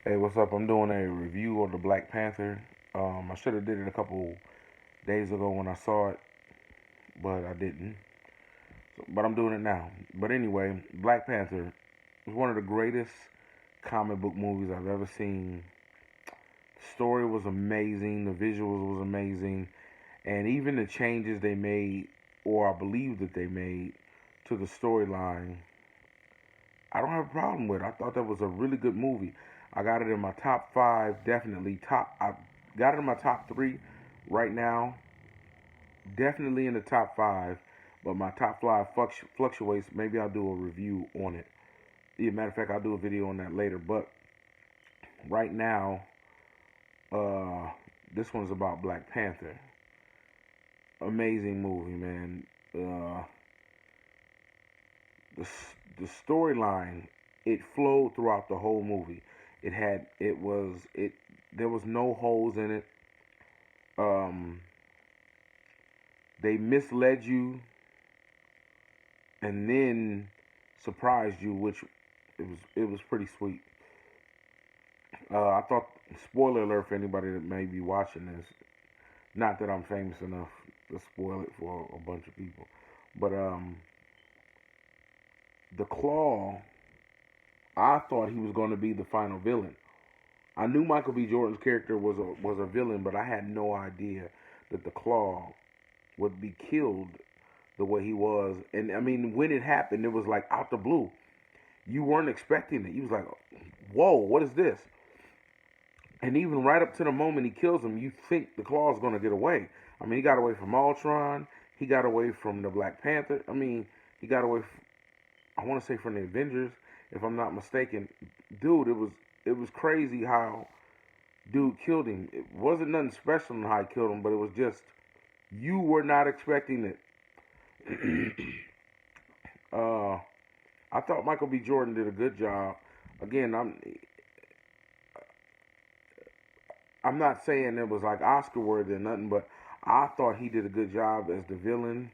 Hey, what's up? I'm doing a review of the Black Panther. I should have did it a couple days ago when I saw it, but I didn't. But I'm doing it now. But anyway, Black Panther was one of the greatest comic book movies I've ever seen. The story was amazing. The visuals was amazing, and even the changes they made, or I believe that they made, to the storyline, I don't have a problem with. I thought that was a really good movie. I got it in my top five, definitely top. I got it in my top three right now, definitely in the top five. But my top five fluctuates. Maybe I'll do a review on it. Yeah, matter of fact, I'll do a video on that later. But right now, uh, this one's about Black Panther. Amazing movie, man. Uh, the the storyline, it flowed throughout the whole movie. It there was no holes in it. Um, they misled you and then surprised you, which it was pretty sweet. I thought, spoiler alert for anybody that may be watching this. Not that I'm famous enough to spoil it for a bunch of people, but the Claw, I thought he was going to be the final villain. I knew Michael B. Jordan's character was a villain, but I had no idea that the Claw would be killed the way he was. And I mean, when it happened, it was like out the blue. You weren't expecting it. You was like, "Whoa, what is this?" And even right up to the moment he kills him, you think the Claw's gonna get away. I mean, he got away from Ultron. He got away from the Black Panther. I mean, he got away. I want to say from the Avengers, if I'm not mistaken. Dude, it was crazy how dude killed him. It wasn't nothing special in how he killed him, but it was just you were not expecting it. uh, I thought Michael B. Jordan did a good job. Again, I'm not saying it was like Oscar worthy or nothing, but I thought he did a good job as the villain.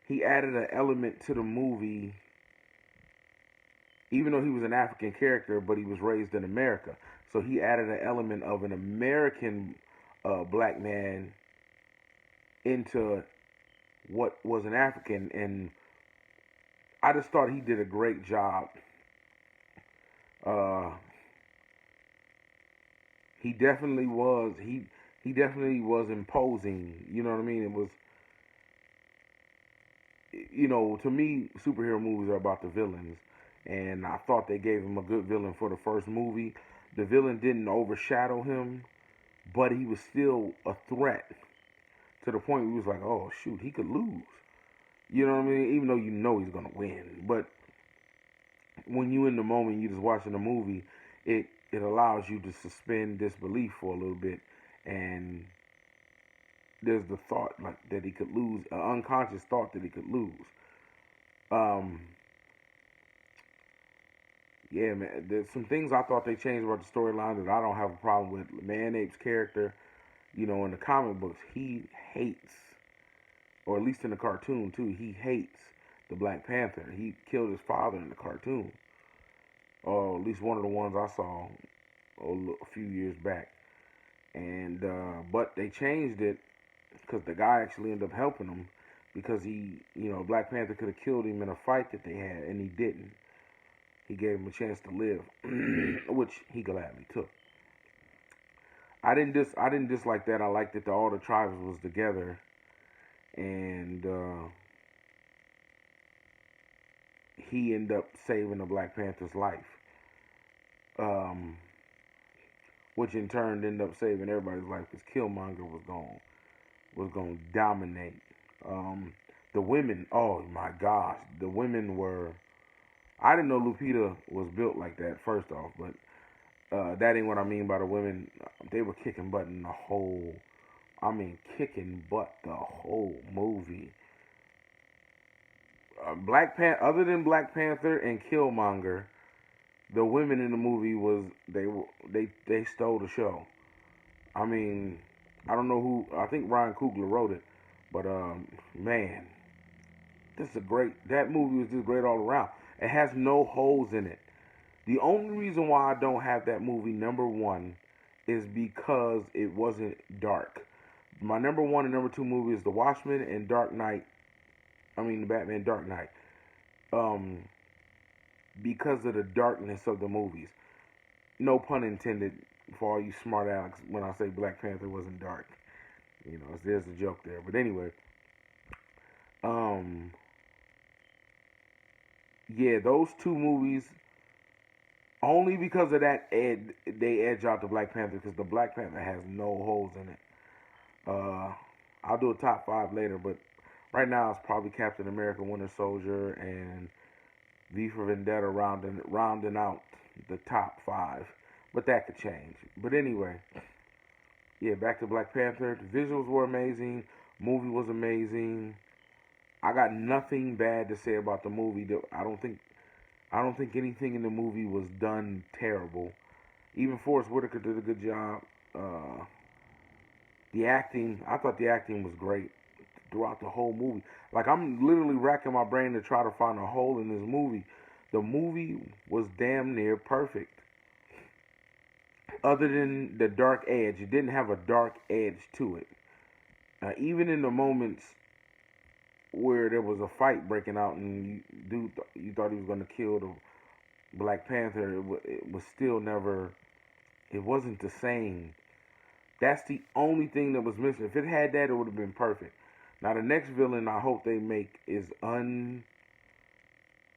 He added an element to the movie, even though he was an African character, but he was raised in America. So he added an element of an American black man into what was an African, and I just thought he did a great job. Uh, he definitely was he definitely was imposing. You know what I mean? It was, to me, superhero movies are about the villains, and I thought they gave him a good villain for the first movie. The villain didn't overshadow him, but he was still a threat to the point where he was like, oh shoot, he could lose. You know what I mean? Even though you know he's gonna win, but when you in the moment, you just watching the movie, it allows you to suspend disbelief for a little bit, and there's the thought like that he could lose, an unconscious thought that he could lose. Um, yeah, man. There's some things I thought they changed about the storyline that I don't have a problem with. Man Ape's character, in the comic books, he hates, or at least in the cartoon too, he hates the Black Panther. He killed his father in the cartoon, or at least one of the ones I saw a few years back. And but they changed it because the guy actually ended up helping him because Black Panther could have killed him in a fight that they had, and he didn't. He gave him a chance to live, which he gladly took. I didn't dislike that. I liked that all the tribes was together, and he ended up saving the Black Panther's life, um, which in turn ended up saving everybody's life because Killmonger was going to dominate. The women, oh my gosh, the women were. I didn't know Lupita was built like that. First off, but that ain't what I mean by the women. They were kicking butt in the whole. I mean, kicking butt the whole movie. Other than Black Panther and Killmonger, the women in the movie they stole the show. I mean, I don't know who. I think Ryan Coogler wrote it, but man, this is a great. That movie was just great all around. It has no holes in it. The only reason why I don't have that movie number one is because it wasn't dark. My number one and number two movie is The Watchmen and Dark Knight. I mean, the Batman Dark Knight. Um, because of the darkness of the movies. No pun intended for all you smart Alex when I say Black Panther wasn't dark. You know, there's a joke there. But anyway, um, yeah, those two movies only because of that they edge out the Black Panther because the Black Panther has no holes in it. Uh, I'll do a top five later, but right now it's probably Captain America, Winter Soldier, and V for Vendetta rounding out the top five. But that could change. But anyway, yeah, back to Black Panther. The visuals were amazing. Movie was amazing. I got nothing bad to say about the movie. I don't think anything in the movie was done terrible. Even Forrest Whitaker did a good job. Uh, the acting, I thought the acting was great throughout the whole movie. Like I'm literally racking my brain to try to find a hole in this movie. The movie was damn near perfect. Other than the dark edge, it didn't have a dark edge to it. Even in the moments where there was a fight breaking out and you thought he was gonna kill the Black Panther, it was still never. It wasn't the same. That's the only thing that was missing. If it had that, it would have been perfect. Now the next villain I hope they make is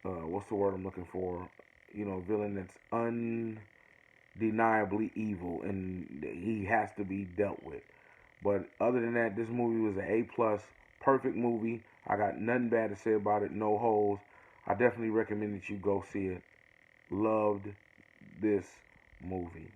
what's the word I'm looking for? You know, villain that's undeniably evil and he has to be dealt with. But other than that, this movie was an A plus, perfect movie. I got nothing bad to say about it. No holes. I definitely recommend that you go see it. Loved this movie.